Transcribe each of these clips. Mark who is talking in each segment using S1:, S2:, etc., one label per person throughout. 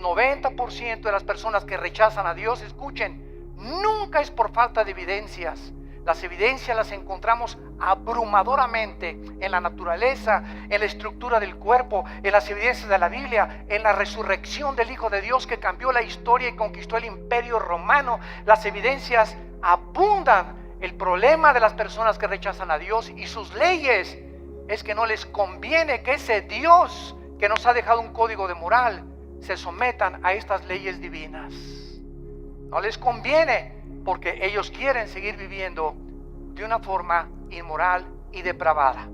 S1: 90% de las personas que rechazan a Dios, escuchen, nunca es por falta de evidencias. Las evidencias las encontramos abrumadoramente en la naturaleza, en la estructura del cuerpo, en las evidencias de la Biblia, en la resurrección del Hijo de Dios que cambió la historia y conquistó el imperio romano. Las evidencias abundan. El problema de las personas que rechazan a Dios y sus leyes es que no les conviene que ese Dios que nos ha dejado un código de moral se sometan a estas leyes divinas. No les conviene, porque ellos quieren seguir viviendo de una forma inmoral y depravada.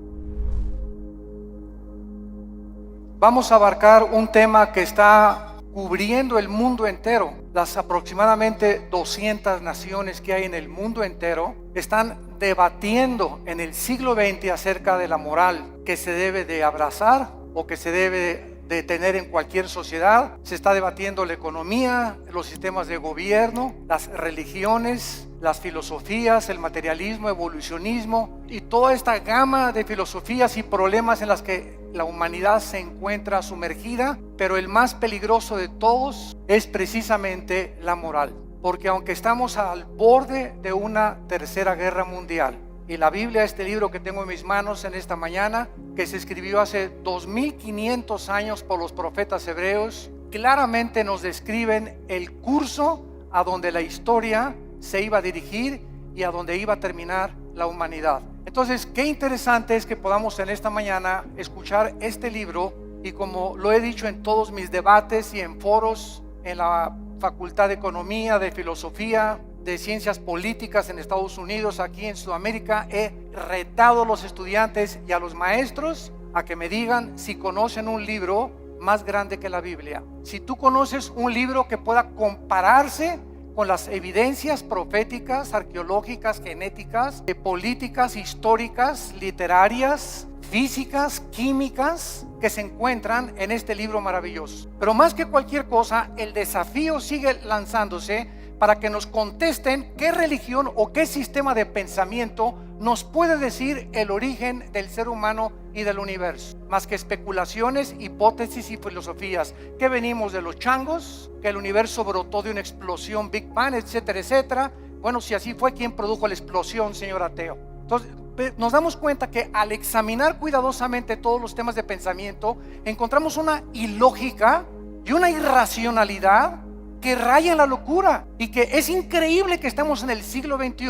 S1: Vamos a abarcar un tema que está cubriendo el mundo entero. Las aproximadamente 200 naciones que hay en el mundo entero están debatiendo en el siglo XX acerca de la moral que se debe de abrazar o que se debe de tener en cualquier sociedad. Se está debatiendo la economía, los sistemas de gobierno, las religiones, las filosofías, el materialismo, evolucionismo y toda esta gama de filosofías y problemas en las que la humanidad se encuentra sumergida. Pero el más peligroso de todos es precisamente la moral, porque aunque estamos al borde de una tercera guerra mundial, y la Biblia, este libro que tengo en mis manos en esta mañana, que se escribió hace 2500 años por los profetas hebreos, claramente nos describen el curso a donde la historia se iba a dirigir y a donde iba a terminar la humanidad. Entonces, qué interesante es que podamos en esta mañana escuchar este libro, y como lo he dicho en todos mis debates y en foros en la Facultad de Economía, de Filosofía, de Ciencias Políticas en Estados Unidos, aquí en Sudamérica, he retado a los estudiantes y a los maestros a que me digan si conocen un libro más grande que la Biblia. Si tú conoces un libro que pueda compararse con las evidencias proféticas, arqueológicas, genéticas, políticas, históricas, literarias, físicas, químicas, que se encuentran en este libro maravilloso. Pero más que cualquier cosa, el desafío sigue lanzándose para que nos contesten qué religión o qué sistema de pensamiento nos puede decir el origen del ser humano y del universo, más que especulaciones, hipótesis y filosofías, que venimos de los changos, que el universo brotó de una explosión Big Bang, etcétera, etcétera. Bueno, si así fue, ¿quién produjo la explosión, señor ateo? Entonces, nos damos cuenta que al examinar cuidadosamente todos los temas de pensamiento, encontramos una ilógica y una irracionalidad que raya en la locura, y que es increíble que estemos en el siglo XXI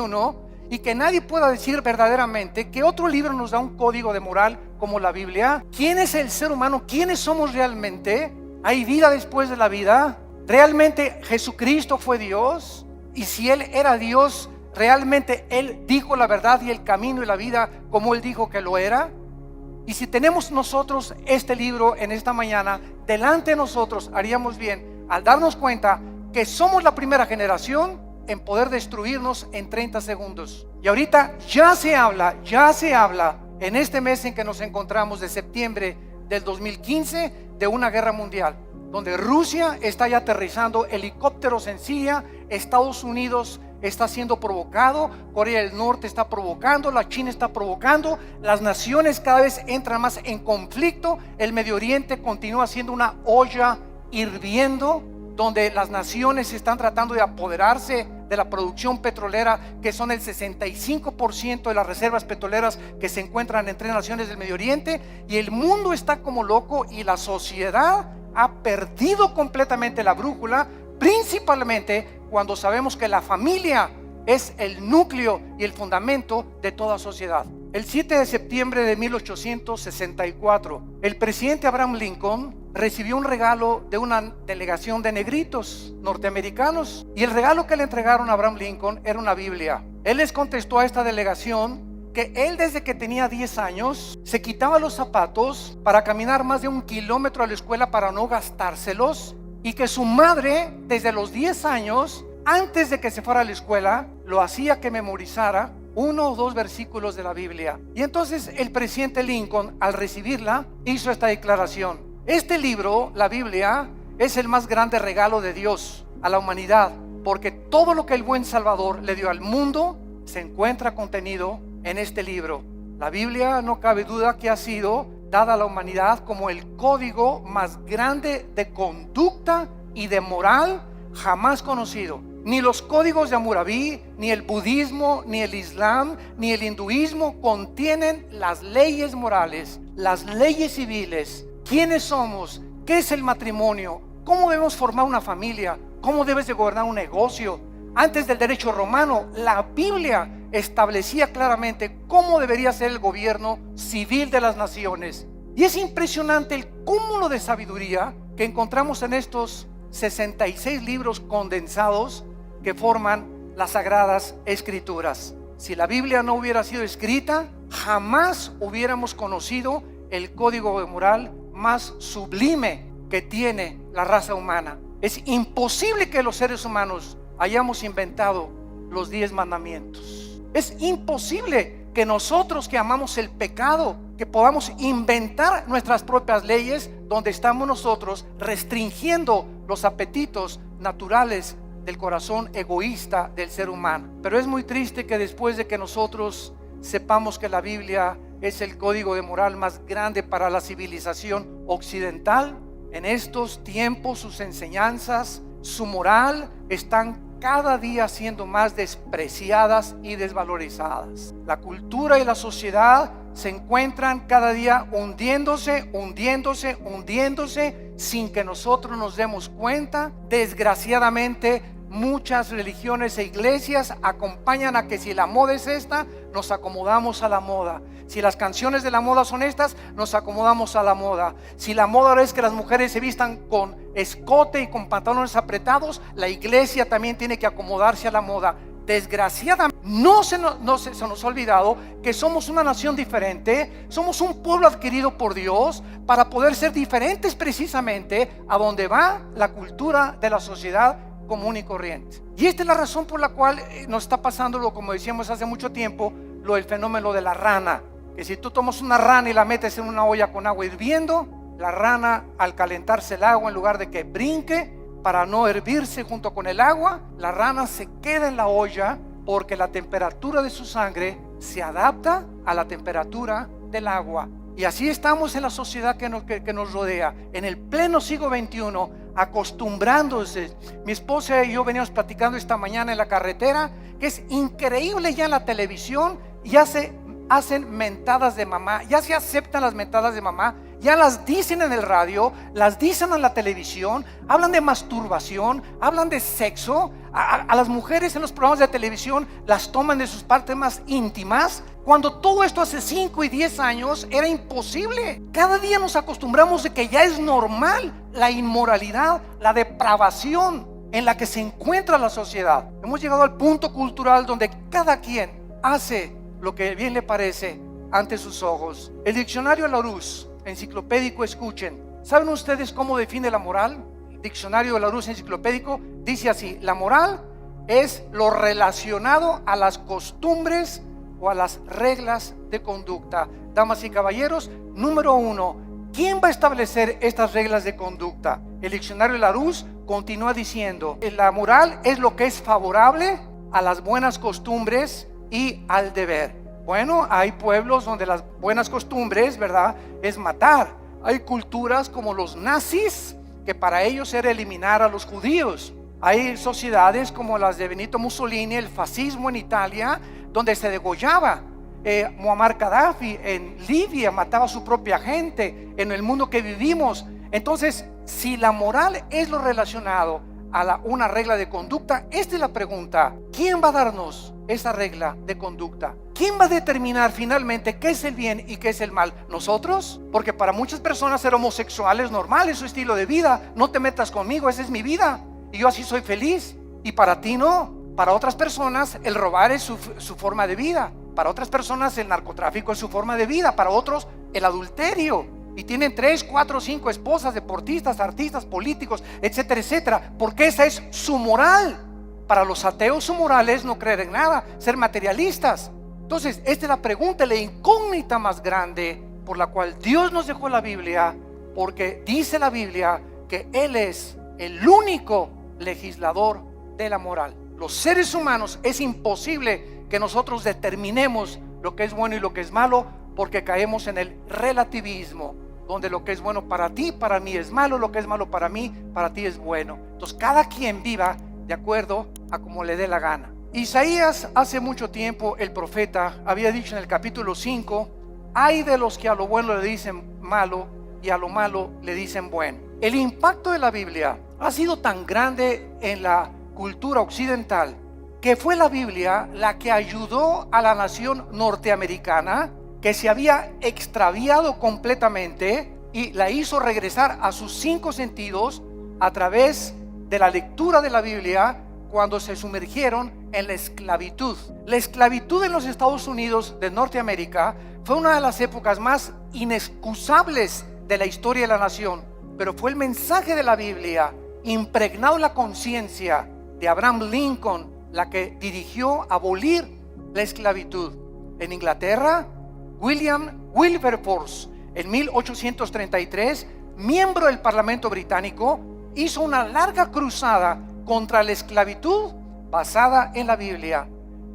S1: y que nadie pueda decir verdaderamente que otro libro nos da un código de moral como la Biblia. ¿Quién es el ser humano? ¿Quiénes somos realmente? ¿Hay vida después de la vida? ¿Realmente Jesucristo fue Dios? Y si Él era Dios, ¿realmente Él dijo la verdad y el camino y la vida como Él dijo que lo era? Y si tenemos nosotros este libro en esta mañana delante de nosotros, haríamos bien al darnos cuenta que somos la primera generación en poder destruirnos en 30 segundos. Y ahorita ya se habla en este mes en que nos encontramos, de septiembre del 2015, de una guerra mundial, donde Rusia está ya aterrizando helicópteros en Siria, Estados Unidos está siendo provocado, Corea del Norte está provocando, la China está provocando, las naciones cada vez entran más en conflicto, el Medio Oriente continúa siendo una olla hirviendo, donde las naciones están tratando de apoderarse de la producción petrolera, que son el 65% de las reservas petroleras que se encuentran en 3 naciones del Medio Oriente, y el mundo está como loco, y la sociedad ha perdido completamente la brújula, principalmente cuando sabemos que la familia es el núcleo y el fundamento de toda sociedad. El 7 de septiembre de 1864, el presidente Abraham Lincoln recibió un regalo de una delegación de negritos norteamericanos, y el regalo que le entregaron a Abraham Lincoln era una Biblia. Él les contestó a esta delegación que él, desde que tenía 10 años, se quitaba los zapatos para caminar más de 1 kilómetro a la escuela para no gastárselos, y que su madre, desde los 10 años, antes de que se fuera a la escuela, lo hacía que memorizara 1 o 2 versículos de la Biblia. Y entonces el presidente Lincoln, al recibirla, hizo esta declaración: este libro, la Biblia, es el más grande regalo de Dios a la humanidad, porque todo lo que el buen Salvador le dio al mundo se encuentra contenido en este libro. La Biblia, no cabe duda que ha sido dada a la humanidad como el código más grande de conducta y de moral jamás conocido. Ni los códigos de Hammurabi, ni el budismo, ni el islam, ni el hinduismo contienen las leyes morales, las leyes civiles. ¿Quiénes somos? ¿Qué es el matrimonio? ¿Cómo debemos formar una familia? ¿Cómo debes de gobernar un negocio? Antes del derecho romano, la Biblia establecía claramente cómo debería ser el gobierno civil de las naciones. Y es impresionante el cúmulo de sabiduría que encontramos en estos 66 libros condensados que forman las Sagradas Escrituras. Si la Biblia no hubiera sido escrita, jamás hubiéramos conocido el código moral más sublime que tiene la raza humana. Es imposible que los seres humanos hayamos inventado los 10 mandamientos. Es imposible que nosotros que amamos el pecado, que podamos inventar nuestras propias leyes donde estamos nosotros restringiendo los apetitos naturales del corazón egoísta del ser humano. Pero es muy triste que después de que nosotros sepamos que la Biblia es el código de moral más grande para la civilización occidental, en estos tiempos sus enseñanzas, su moral están cada día siendo más despreciadas y desvalorizadas. La cultura y la sociedad se encuentran cada día hundiéndose sin que nosotros nos demos cuenta. Desgraciadamente, muchas religiones e iglesias acompañan a que si la moda es esta, nos acomodamos a la moda. Si las canciones de la moda son estas, nos acomodamos a la moda. Si la moda ahora es que las mujeres se vistan con escote y con pantalones apretados, la iglesia también tiene que acomodarse a la moda. Desgraciadamente, no se nos ha olvidado que somos una nación diferente, somos un pueblo adquirido por Dios para poder ser diferentes precisamente a donde va la cultura de la sociedad común y corriente. Y esta es la razón por la cual nos está pasando, como decíamos hace mucho tiempo, lo del fenómeno de la rana. Que si tú tomas una rana y la metes en una olla con agua hirviendo, la rana, al calentarse el agua, en lugar de que brinque para no hervirse junto con el agua, la rana se queda en la olla porque la temperatura de su sangre se adapta a la temperatura del agua. Y así estamos en la sociedad que nos rodea, en el pleno siglo XXI, acostumbrándose. Mi esposa y yo veníamos platicando esta mañana en la carretera, que es increíble ya en la televisión, ya se hacen mentadas de mamá, ya se aceptan las mentadas de mamá, ya las dicen en el radio, las dicen en la televisión, hablan de masturbación, hablan de sexo. A las mujeres en los programas de televisión las toman de sus partes más íntimas, cuando todo esto hace 5 y 10 años era imposible. Cada día nos acostumbramos de que ya es normal la inmoralidad, la depravación en la que se encuentra la sociedad. Hemos llegado al punto cultural donde cada quien hace lo que bien le parece ante sus ojos. El diccionario Larousse enciclopédico, escuchen. ¿Saben ustedes cómo define la moral? El diccionario de Larousse enciclopédico dice así: la moral es lo relacionado a las costumbres o a las reglas de conducta. Damas y caballeros, número 1, ¿quién va a establecer estas reglas de conducta? El diccionario de Larousse continúa diciendo: la moral es lo que es favorable a las buenas costumbres y al deber. Bueno, hay pueblos donde las buenas costumbres, ¿verdad?, es matar. Hay culturas como los nazis, que para ellos era eliminar a los judíos. Hay sociedades como las de Benito Mussolini, el fascismo en Italia, donde se degollaba. Muammar Gaddafi en Libia mataba a su propia gente. En el mundo que vivimos, entonces, si la moral es lo relacionado a una regla de conducta, esta es la pregunta: ¿quién va a darnos esa regla de conducta? ¿Quién va a determinar finalmente qué es el bien y qué es el mal? ¿Nosotros? Porque para muchas personas ser homosexual es normal, es su estilo de vida. No te metas conmigo, esa es mi vida y yo así soy feliz. Y para ti no. Para otras personas el robar es su forma de vida. Para otras personas el narcotráfico es su forma de vida. Para otros el adulterio. Y tienen 3, 4, 5 esposas, deportistas, artistas, políticos, etcétera, etcétera. Porque esa es su moral. Para los ateos su moral es no creer en nada, ser materialistas. Entonces, esta es la pregunta, la incógnita más grande por la cual Dios nos dejó la Biblia, porque dice la Biblia que Él es el único legislador de la moral. Los seres humanos es imposible que nosotros determinemos lo que es bueno y lo que es malo, porque caemos en el relativismo. donde lo que es bueno para ti, para mí es malo, lo que es malo para mí, para ti es bueno. Entonces cada quien viva de acuerdo a como le dé la gana. Isaías, hace mucho tiempo, el profeta había dicho en el capítulo 5: hay de los que a lo bueno le dicen malo y a lo malo le dicen bueno. El impacto de la Biblia ha sido tan grande en la cultura occidental que fue la Biblia la que ayudó a la nación norteamericana, que se había extraviado completamente, y la hizo regresar a sus 5 sentidos a través de la lectura de la Biblia cuando se sumergieron en la esclavitud. La esclavitud en los Estados Unidos de Norteamérica fue una de las épocas más inexcusables de la historia de la nación, pero fue el mensaje de la Biblia impregnado en la conciencia de Abraham Lincoln la que dirigió a abolir la esclavitud. En Inglaterra, William Wilberforce, en 1833, miembro del Parlamento británico, hizo una larga cruzada contra la esclavitud basada en la Biblia.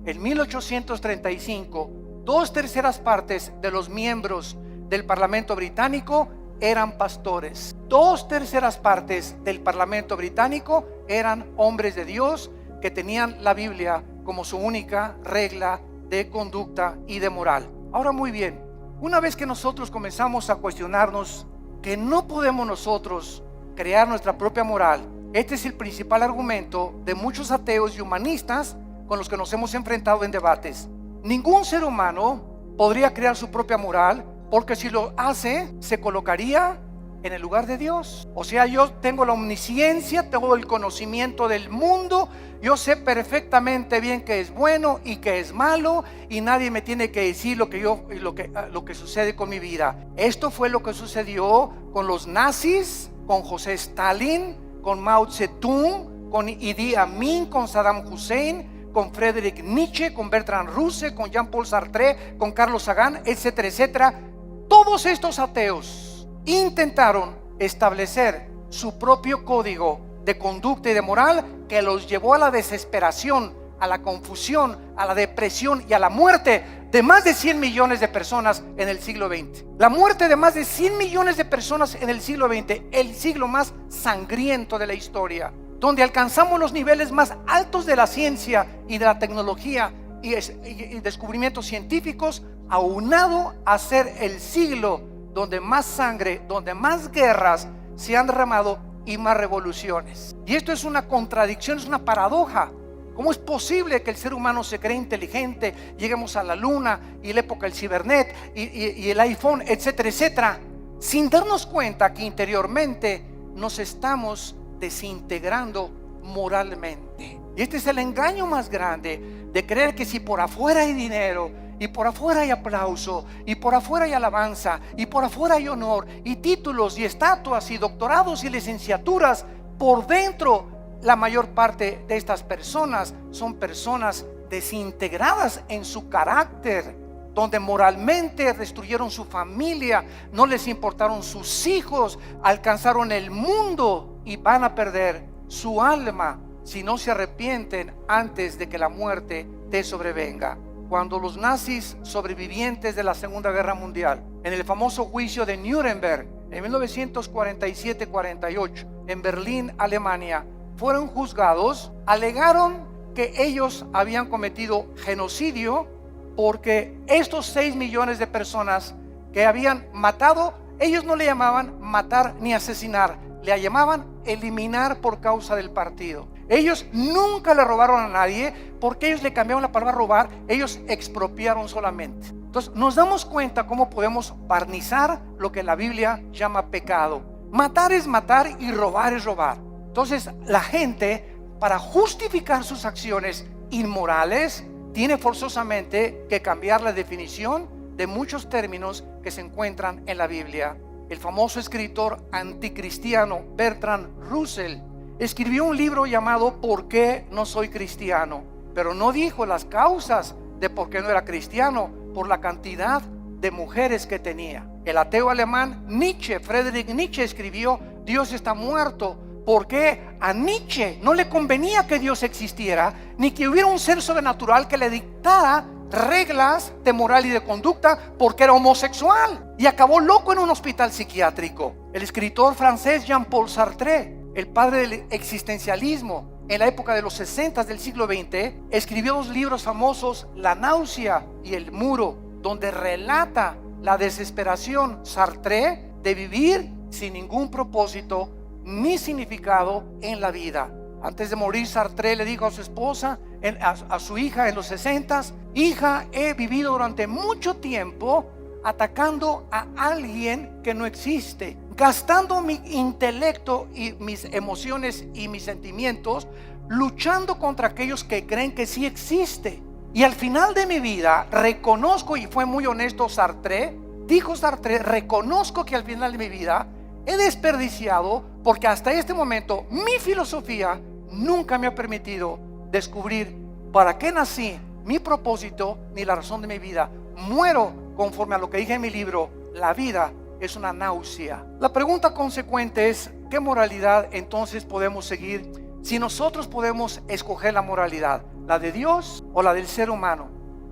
S1: En 1835, 2/3 partes de los miembros del Parlamento británico eran pastores. 2/3 partes del Parlamento británico eran hombres de Dios que tenían la Biblia como su única regla de conducta y de moral. Ahora, muy bien, una vez que nosotros comenzamos a cuestionarnos que no podemos nosotros crear nuestra propia moral, este es el principal argumento de muchos ateos y humanistas con los que nos hemos enfrentado en debates. Ningún ser humano podría crear su propia moral, porque si lo hace, se colocaría en el lugar de Dios. O sea, yo tengo la omnisciencia, tengo el conocimiento del mundo, yo sé perfectamente bien qué es bueno y qué es malo, y nadie me tiene que decir lo que sucede con mi vida. Esto fue lo que sucedió con los nazis, con José Stalin, con Mao Zedong, con Idi Amin, con Saddam Hussein, con Friedrich Nietzsche, con Bertrand Russell, con Jean-Paul Sartre, con Carlos Sagan, etcétera, etcétera. Todos estos ateos intentaron establecer su propio código de conducta y de moral que los llevó a la desesperación, a la confusión, a la depresión y a la muerte de más de 100 millones de personas en el siglo XX. La muerte de más de 100 millones de personas en el siglo XX, el siglo más sangriento de la historia, donde alcanzamos los niveles más altos de la ciencia y de la tecnología y descubrimientos científicos, aunado a ser el siglo donde más sangre, donde más guerras se han derramado y más revoluciones. Y esto es una contradicción, es una paradoja. ¿Cómo es posible que el ser humano se cree inteligente, lleguemos a la luna y la época del cibernet y el iPhone, etcétera, etcétera, sin darnos cuenta que interiormente nos estamos desintegrando moralmente? Y este es el engaño más grande, de creer que si por afuera hay dinero, y por afuera hay aplauso, y por afuera hay alabanza, y por afuera hay honor, y títulos, y estatuas, y doctorados, y licenciaturas, por dentro la mayor parte de estas personas son personas desintegradas en su carácter, donde moralmente destruyeron su familia, no les importaron sus hijos, alcanzaron el mundo y van a perder su alma si no se arrepienten antes de que la muerte te sobrevenga. Cuando los nazis sobrevivientes de la Segunda Guerra Mundial, en el famoso juicio de Nuremberg en 1947-48 en Berlín, Alemania, fueron juzgados, alegaron que ellos habían cometido genocidio porque estos 6 millones de personas que habían matado, ellos no le llamaban matar ni asesinar, le llamaban eliminar por causa del partido. Ellos nunca le robaron a nadie, porque ellos le cambiaron la palabra robar, ellos expropiaron solamente. Entonces nos damos cuenta cómo podemos barnizar lo que la Biblia llama pecado. Matar es matar y robar es robar. Entonces la gente, para justificar sus acciones inmorales, tiene forzosamente que cambiar la definición de muchos términos que se encuentran en la Biblia. El famoso escritor anticristiano Bertrand Russell escribió un libro llamado ¿Por qué no soy cristiano? Pero no dijo las causas de por qué no era cristiano, por la cantidad de mujeres que tenía. El ateo alemán Nietzsche, Friedrich Nietzsche, escribió Dios está muerto, porque a Nietzsche no le convenía que Dios existiera, ni que hubiera un ser sobrenatural que le dictara reglas de moral y de conducta, porque era homosexual. y acabó loco en un hospital psiquiátrico. El escritor francés Jean-Paul Sartre, el padre del existencialismo, en la época de los 60 del siglo XX, escribió 2 libros famosos, La náusea y El muro, donde relata la desesperación Sartre de vivir sin ningún propósito ni significado en la vida. Antes de morir, Sartre le dijo a su esposa, a su hija en los 60, hija, he vivido durante mucho tiempo atacando a alguien que no existe, gastando mi intelecto y mis emociones y mis sentimientos, luchando contra aquellos que creen que sí existe. Y al final de mi vida reconozco, y fue muy honesto Sartre, dijo Sartre, reconozco que al final de mi vida he desperdiciado, porque hasta este momento mi filosofía nunca me ha permitido descubrir para qué nací, mi propósito ni la razón de mi vida. Muero conforme a lo que dije en mi libro, la vida es una náusea. La pregunta consecuente es, ¿qué moralidad entonces podemos seguir si nosotros podemos escoger la moralidad? ¿La de Dios o la del ser humano?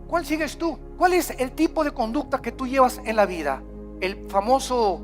S1: ¿Cuál sigues tú? ¿Cuál es el tipo de conducta que tú llevas en la vida? El famoso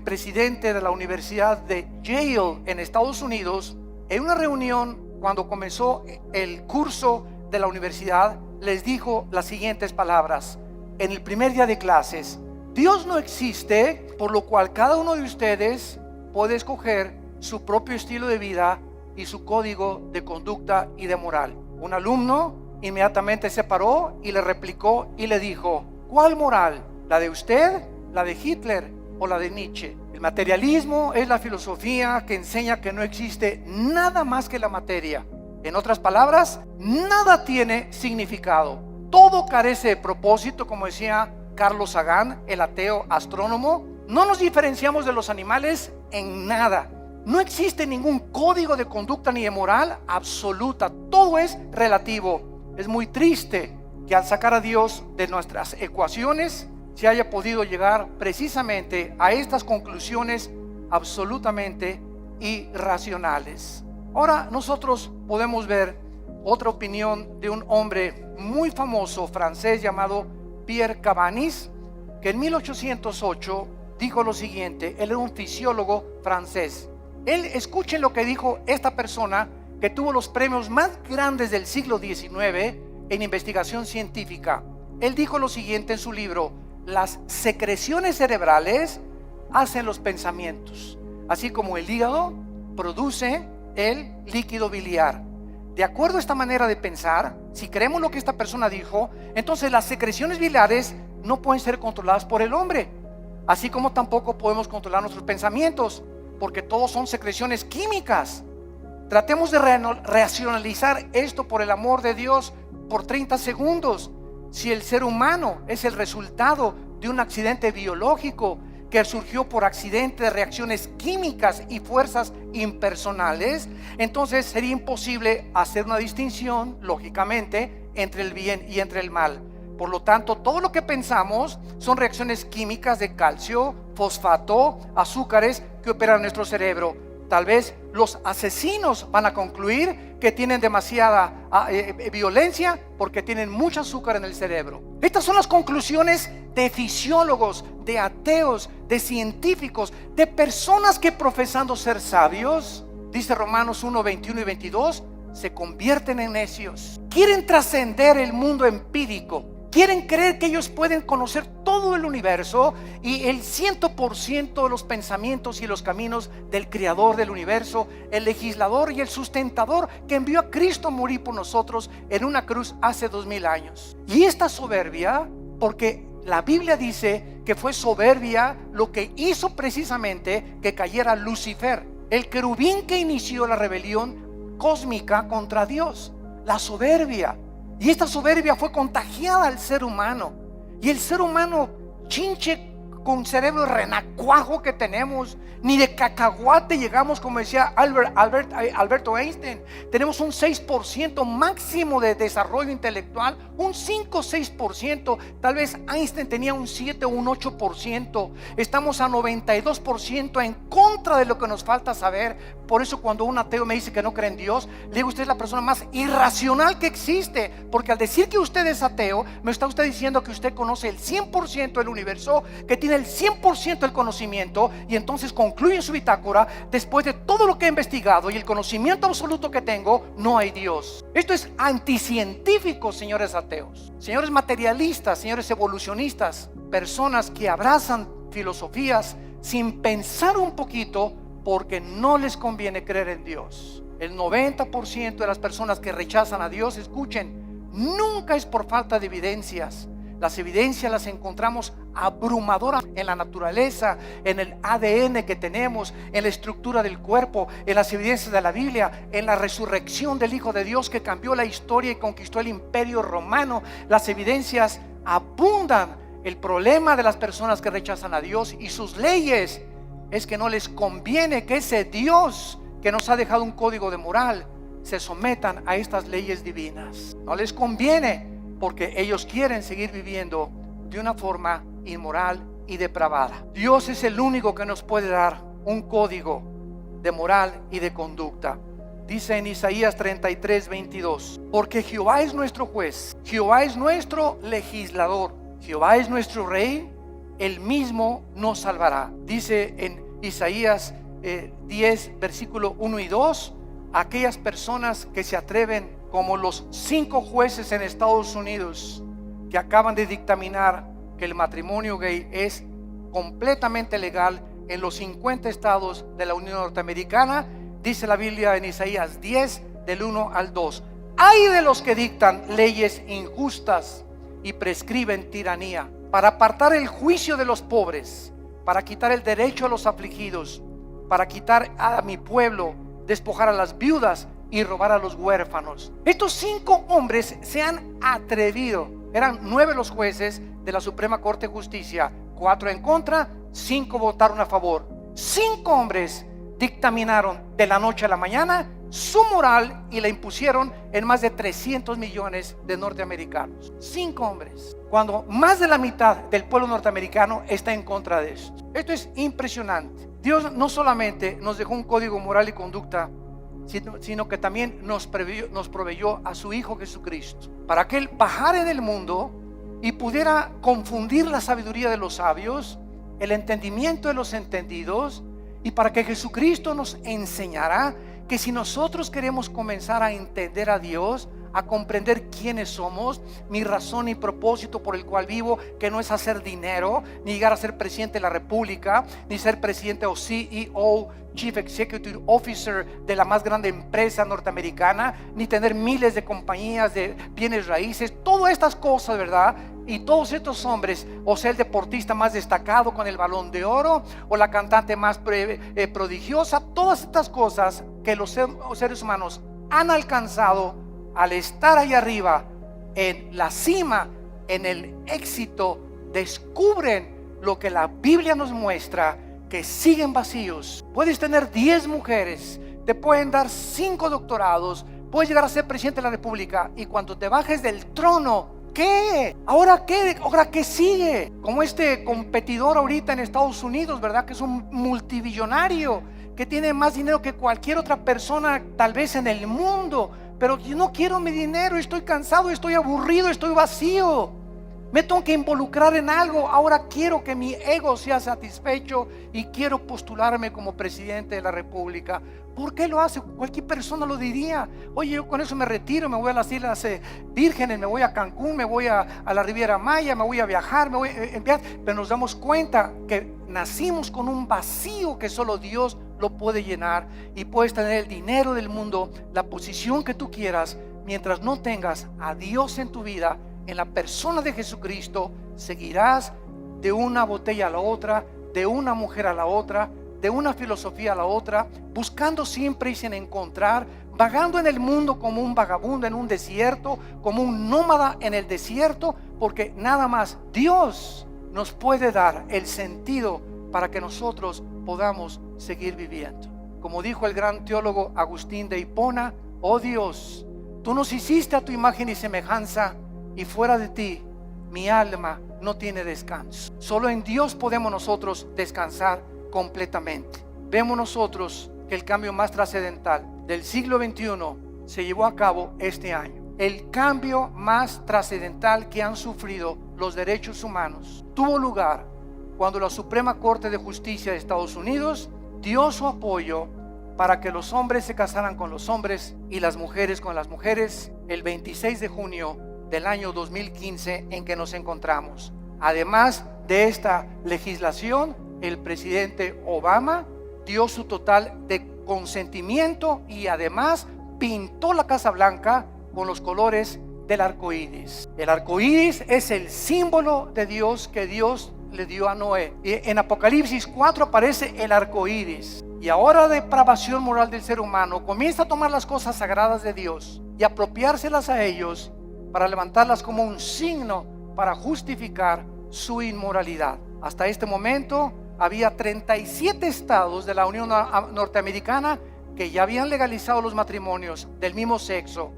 S1: presidente de la Universidad de Yale en Estados Unidos, en una reunión cuando comenzó el curso de la universidad, les dijo las siguientes palabras en el primer día de clases: Dios no existe, por lo cual cada uno de ustedes puede escoger su propio estilo de vida y su código de conducta y de moral. Un alumno inmediatamente se paró y le replicó y le dijo: ¿cuál moral? ¿La de usted, la de Hitler o la de Nietzsche? El materialismo es la filosofía que enseña que no existe nada más que la materia. En otras palabras, nada tiene significado. Todo carece de propósito, como decía Carlos Sagan, el ateo astrónomo. No nos diferenciamos de los animales en nada. No existe ningún código de conducta ni de moral absoluta. Todo es relativo. Es muy triste que al sacar a Dios de nuestras ecuaciones se haya podido llegar precisamente a estas conclusiones absolutamente irracionales. Ahora nosotros podemos ver otra opinión de un hombre muy famoso francés llamado Pierre Cabanis, que en 1808 dijo lo siguiente. Él era un fisiólogo francés. Escuchen lo que dijo esta persona que tuvo los premios más grandes del siglo XIX en investigación científica. Él dijo lo siguiente en su libro: las secreciones cerebrales hacen los pensamientos, así como el hígado produce el líquido biliar. De acuerdo a esta manera de pensar, si creemos lo que esta persona dijo, entonces las secreciones biliares no pueden ser controladas por el hombre, así como tampoco podemos controlar nuestros pensamientos, porque todos son secreciones químicas. Tratemos de racionalizar esto, por el amor de Dios, por 30 segundos. Si el ser humano es el resultado de un accidente biológico que surgió por accidente de reacciones químicas y fuerzas impersonales, entonces sería imposible hacer una distinción, lógicamente, entre el bien y entre el mal. Por lo tanto, todo lo que pensamos son reacciones químicas de calcio, fosfato, azúcares que operan en nuestro cerebro. Tal vez los asesinos van a concluir que tienen demasiada violencia porque tienen mucho azúcar en el cerebro. Estas son las conclusiones de fisiólogos, de ateos, de científicos, de personas que, profesando ser sabios, dice Romanos 1, 21 y 22, se convierten en necios. Quieren trascender el mundo empírico. Quieren creer que ellos pueden conocer todo el universo y el 100% de los pensamientos y los caminos del creador del universo, el legislador y el sustentador que envió a Cristo a morir por nosotros en una cruz hace 2000 años. Y esta soberbia, porque la Biblia dice que fue soberbia lo que hizo precisamente que cayera Lucifer, el querubín que inició la rebelión cósmica contra Dios, la soberbia. Y esta soberbia fue contagiada al ser humano. Y el ser humano, chinche con cerebro renacuajo que tenemos, ni de cacahuate llegamos, como decía Alberto Einstein. Tenemos un 6% máximo de desarrollo intelectual, un 5-6%. Tal vez Einstein tenía un 7 o un 8%. Estamos a 92% en contra de lo que nos falta saber Por eso cuando un ateo me dice que no cree en Dios, le digo: usted es la persona más irracional que existe, porque al decir que usted es ateo, me está usted diciendo que usted conoce el 100% del universo, que tiene el 100% del conocimiento, y entonces concluye en su bitácora: después de todo lo que he investigado y el conocimiento absoluto que tengo, no hay Dios. Esto es anticientífico, señores ateos, señores materialistas, señores evolucionistas, personas que abrazan filosofías sin pensar un poquito, porque no les conviene creer en Dios. El 90% de las personas que rechazan a Dios, escuchen, nunca es por falta de evidencias. Las evidencias las encontramos abrumadoras en la naturaleza, en el ADN que tenemos, en la estructura del cuerpo, en las evidencias de la Biblia, en la resurrección del Hijo de Dios que cambió la historia y conquistó el imperio romano. Las evidencias abundan. El problema de las personas que rechazan a Dios y sus leyes es que no les conviene que ese Dios que nos ha dejado un código de moral se sometan a estas leyes divinas. No les conviene, porque ellos quieren seguir viviendo de una forma inmoral y depravada. Dios es el único que nos puede dar un código de moral y de conducta. Dice en Isaías 33:22: porque Jehová es nuestro juez, Jehová es nuestro legislador, Jehová es nuestro rey, él mismo nos salvará. Dice en Isaías 10 versículo 1 y 2: aquellas personas que se atreven, como los 5 jueces en Estados Unidos que acaban de dictaminar que el matrimonio gay es completamente legal en los 50 estados de la Unión Norteamericana. Dice la Biblia en Isaías 10 del 1 al 2: ay de los que dictan leyes injustas y prescriben tiranía, para apartar el juicio de los pobres, para quitar el derecho a los afligidos, para quitar a mi pueblo, despojar a las viudas y robar a los huérfanos. Estos 5 hombres se han atrevido. Eran 9 los jueces de la Suprema Corte de Justicia, 4 en contra, 5 votaron a favor. 5 hombres dictaminaron de la noche a la mañana su moral y la impusieron en más de 300 millones de norteamericanos. 5 hombres, cuando más de la mitad del pueblo norteamericano está en contra de esto. Esto es impresionante. Dios no solamente nos dejó un código moral y conducta, sino que también nos proveyó a su Hijo Jesucristo, para que Él bajara en el mundo y pudiera confundir la sabiduría de los sabios, el entendimiento de los entendidos, y para que Jesucristo nos enseñara que si nosotros queremos comenzar a entender a Dios, a comprender quiénes somos, mi razón y propósito por el cual vivo, que no es hacer dinero, ni llegar a ser presidente de la república, ni ser presidente o CEO, Chief Executive Officer de la más grande empresa norteamericana, ni tener miles de compañías de bienes raíces, todas estas cosas, ¿verdad? Y todos estos hombres, o sea, el deportista más destacado con el Balón de Oro, o la cantante más prodigiosa, todas estas cosas que los seres humanos han alcanzado al estar ahí arriba, en la cima, en el éxito, descubren lo que la Biblia nos muestra, que siguen vacíos. Puedes tener 10 mujeres, te pueden dar 5 doctorados, puedes llegar a ser presidente de la república, y cuando te bajes del trono, ¿qué? ¿Ahora qué? ¿Ahora qué sigue? Como este competidor ahorita en Estados Unidos, ¿verdad? Que es un multibillonario, que tiene más dinero que cualquier otra persona tal vez en el mundo. Pero yo no quiero mi dinero, estoy cansado, estoy aburrido, estoy vacío. Me tengo que involucrar en algo. Ahora quiero que mi ego sea satisfecho y quiero postularme como presidente de la república. ¿Por qué lo hace? Cualquier persona lo diría. Oye, yo con eso me retiro, me voy a las Islas Vírgenes, me voy a Cancún, me voy a la Riviera Maya, me voy a viajar, me voy a enviar. Pero nos damos cuenta que nacimos con un vacío que solo Dios lo puede llenar, y puedes tener el dinero del mundo, la posición que tú quieras, mientras no tengas a Dios en tu vida, en la persona de Jesucristo, seguirás de una botella a la otra, de una mujer a la otra, de una filosofía a la otra, buscando siempre y sin encontrar, vagando en el mundo como un vagabundo en un desierto, como un nómada en el desierto, porque nada más Dios nos puede dar el sentido para que nosotros podamos seguir viviendo. Como dijo el gran teólogo Agustín de Hipona: oh Dios, tú nos hiciste a tu imagen y semejanza, y fuera de ti mi alma no tiene descanso. Solo en Dios podemos nosotros descansar completamente. Vemos nosotros que el cambio más trascendental del siglo XXI se llevó a cabo este año. El cambio más trascendental que han sufrido los derechos humanos tuvo lugar cuando la Suprema Corte de Justicia de Estados Unidos dio su apoyo para que los hombres se casaran con los hombres y las mujeres con las mujeres el 26 de junio del año 2015 en que nos encontramos. Además de esta legislación, el presidente Obama dio su total de consentimiento y además pintó la Casa Blanca con los colores del arco iris. El arco iris es el símbolo de Dios que Dios le dio a Noé. Y en Apocalipsis 4 aparece el arco iris. Y ahora la depravación moral del ser humano comienza a tomar las cosas sagradas de Dios y apropiárselas a ellos para levantarlas como un signo para justificar su inmoralidad. Hasta este momento había 37 estados de la Unión Norteamericana que ya habían legalizado los matrimonios del mismo sexo.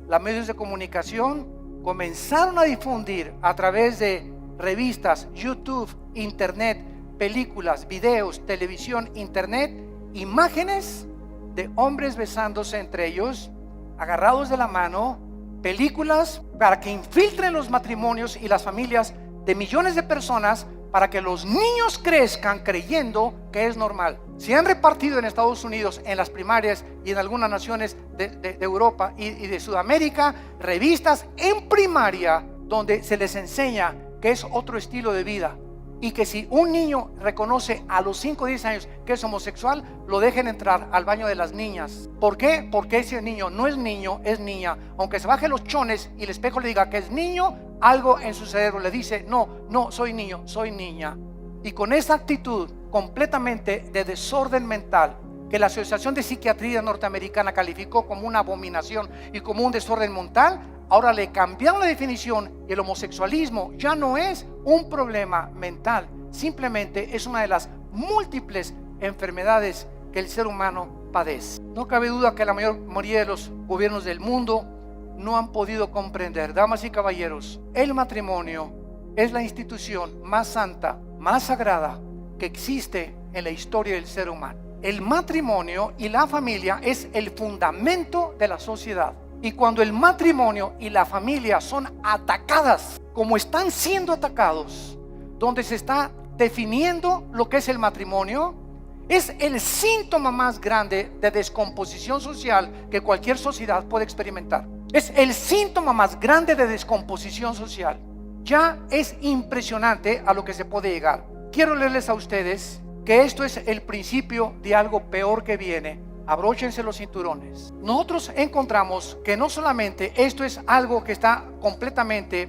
S1: Los medios de comunicación comenzaron a difundir a través de revistas, YouTube, internet, películas, videos, televisión, internet, imágenes de hombres besándose entre ellos, agarrados de la mano, películas para que infiltren los matrimonios y las familias de millones de personas para que los niños crezcan creyendo que es normal. Se han repartido en Estados Unidos, en las primarias y en algunas naciones de Europa y de Sudamérica, revistas en primaria donde se les enseña que es otro estilo de vida y que si un niño reconoce a los 5 o 10 años que es homosexual, lo dejen entrar al baño de las niñas. ¿Por qué? Porque ese niño no es niño, es niña. Aunque se baje los chones y el espejo le diga que es niño, algo en su cerebro le dice, no soy niño, soy niña. Y con esa actitud completamente de desorden mental, que la Asociación de Psiquiatría Norteamericana calificó como una abominación y como un desorden mental, ahora le cambiaron la definición y el homosexualismo ya no es un problema mental, simplemente es una de las múltiples enfermedades que el ser humano padece. No cabe duda que la mayoría de los gobiernos del mundo no han podido comprender, damas y caballeros, el matrimonio es la institución más santa, más sagrada que existe en la historia del ser humano. El matrimonio y la familia es el fundamento de la sociedad. Y cuando el matrimonio y la familia son atacadas, como están siendo atacados, donde se está definiendo lo que es el matrimonio, es el síntoma más grande de descomposición social que cualquier sociedad puede experimentar. Es el síntoma más grande de descomposición social. Ya es impresionante a lo que se puede llegar. Quiero leerles a ustedes que esto es el principio de algo peor que viene. Abróchense los cinturones. Nosotros encontramos que no solamente esto es algo que está completamente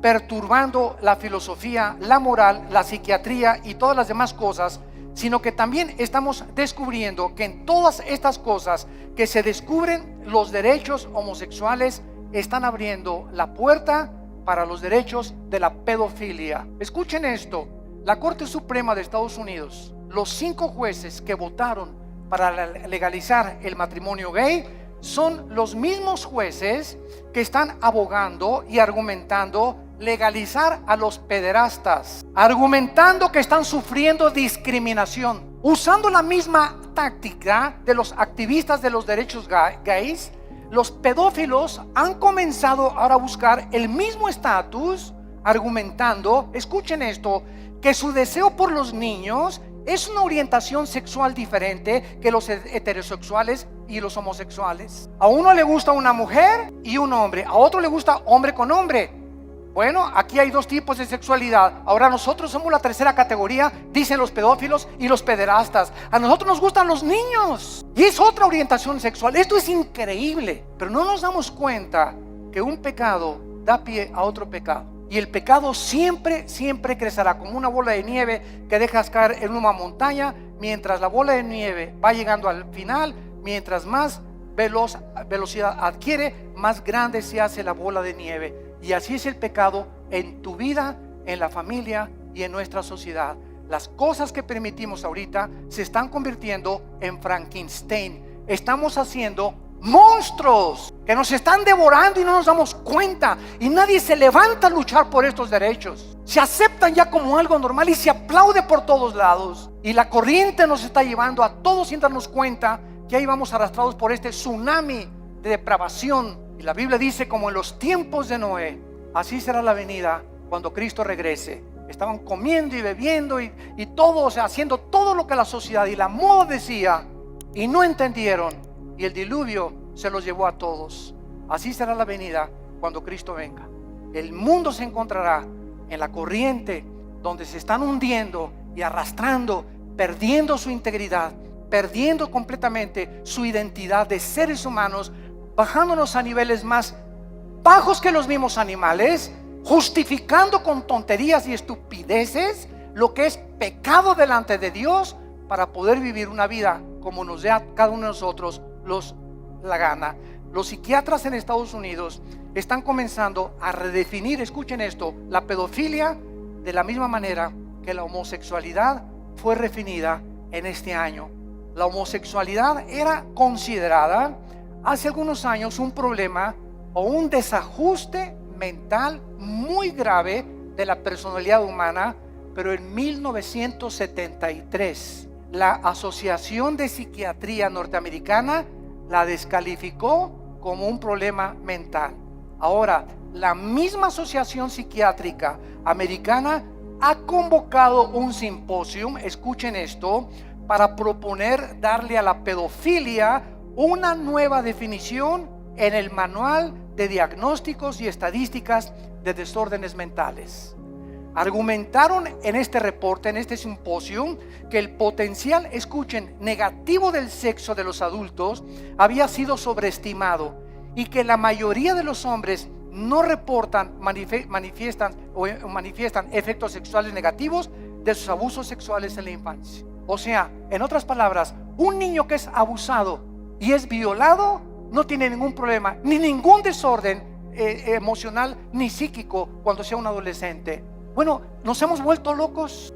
S1: perturbando la filosofía, la moral, la psiquiatría y todas las demás cosas, sino que también estamos descubriendo que en todas estas cosas que se descubren, los derechos homosexuales están abriendo la puerta para los derechos de la pedofilia. Escuchen esto, la Corte Suprema de Estados Unidos, los 5 jueces que votaron para legalizar el matrimonio gay son los mismos jueces que están abogando y argumentando legalizar a los pederastas, argumentando que están sufriendo discriminación, usando la misma táctica de los activistas de los derechos gays. Los pedófilos han comenzado ahora a buscar el mismo estatus, argumentando, escuchen esto, que su deseo por los niños es una orientación sexual diferente que los heterosexuales y los homosexuales. A uno le gusta una mujer y un hombre, a otro le gusta hombre con hombre. Bueno, aquí hay 2 tipos de sexualidad. Ahora nosotros somos la tercera categoría, dicen los pedófilos y los pederastas. A nosotros nos gustan los niños y es otra orientación sexual. Esto es increíble, pero no nos damos cuenta que un pecado da pie a otro pecado. Y el pecado siempre crecerá como una bola de nieve que dejas caer en una montaña. Mientras la bola de nieve va llegando al final, mientras más velocidad adquiere, más grande se hace la bola de nieve. Y así es el pecado en tu vida, en la familia y en nuestra sociedad. Las cosas que permitimos ahorita se están convirtiendo en Frankenstein. Estamos haciendo monstruos que nos están devorando y no nos damos cuenta, y nadie se levanta a luchar por estos derechos. Se aceptan ya como algo normal y se aplaude por todos lados, y la corriente nos está llevando a todos sin darnos cuenta que ahí vamos arrastrados por este tsunami de depravación. Y la Biblia dice, como en los tiempos de Noé, así será la venida cuando Cristo regrese. Estaban comiendo y bebiendo y todo, o sea, haciendo todo lo que la sociedad y la moda decía, y no entendieron, y el diluvio se los llevó a todos. Así será la venida cuando Cristo venga. El mundo se encontrará en la corriente donde se están hundiendo y arrastrando, perdiendo su integridad, perdiendo completamente su identidad de seres humanos, bajándonos a niveles más bajos que los mismos animales, justificando con tonterías y estupideces lo que es pecado delante de Dios, para poder vivir una vida como nos dé a cada uno de nosotros la gana. Los psiquiatras en Estados Unidos están comenzando a redefinir, escuchen esto, la pedofilia de la misma manera que la homosexualidad fue redefinida en este año. La homosexualidad era considerada hace algunos años un problema o un desajuste mental muy grave de la personalidad humana, pero en 1973 la Asociación de Psiquiatría Norteamericana la descalificó como un problema mental. Ahora, la misma Asociación Psiquiátrica Americana ha convocado un simposio, escuchen esto, para proponer darle a la pedofilia una nueva definición en el Manual de Diagnósticos y Estadísticas de Desórdenes Mentales. Argumentaron en este reporte, en este simposio, que el potencial, escuchen, negativo del sexo de los adultos había sido sobreestimado, y que la mayoría de los hombres no reportan, manifiestan efectos sexuales negativos de sus abusos sexuales en la infancia. O sea, en otras palabras, un niño que es abusado y es violado no tiene ningún problema, ni ningún desorden emocional ni psíquico cuando sea un adolescente. Bueno, nos hemos vuelto locos,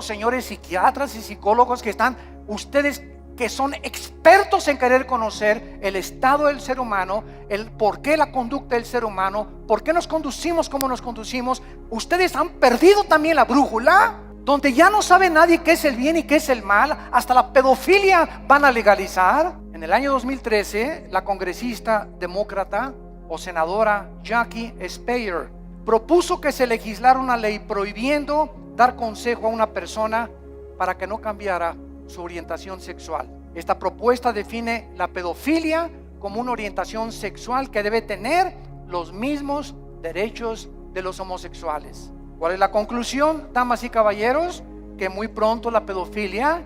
S1: señores psiquiatras y psicólogos que están, ustedes que son expertos en querer conocer el estado del ser humano, el por qué la conducta del ser humano, por qué nos conducimos como nos conducimos. Ustedes han perdido también la brújula, donde ya no sabe nadie qué es el bien y qué es el mal. Hasta la pedofilia van a legalizar. En el año 2013, la congresista demócrata o senadora Jackie Speier propuso que se legislara una ley prohibiendo dar consejo a una persona para que no cambiara su orientación sexual. Esta propuesta define la pedofilia como una orientación sexual que debe tener los mismos derechos de los homosexuales. ¿Cuál es la conclusión, damas y caballeros? Que muy pronto la pedofilia,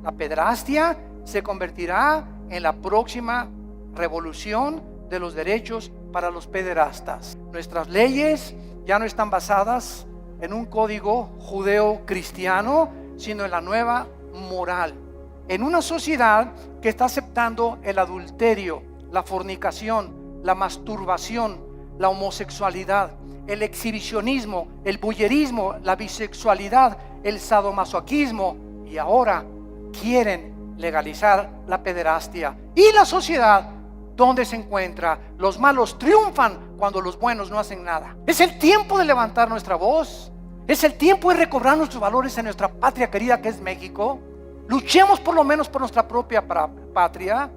S1: la pedrastia, se convertirá en la próxima revolución de los derechos para los pederastas. Nuestras leyes ya no están basadas en un código judeo-cristiano, sino en la nueva moral, en una sociedad que está aceptando el adulterio, la fornicación, la masturbación, la homosexualidad, el exhibicionismo, el voyerismo, la bisexualidad, el sadomasoquismo, y ahora quieren legalizar la pederastia. Y la sociedad, ¿dónde se encuentra? Los malos triunfan cuando los buenos no hacen nada. Es el tiempo de levantar nuestra voz. Es el tiempo de recobrar nuestros valores en nuestra patria querida que es México. Luchemos por lo menos por nuestra propia patria.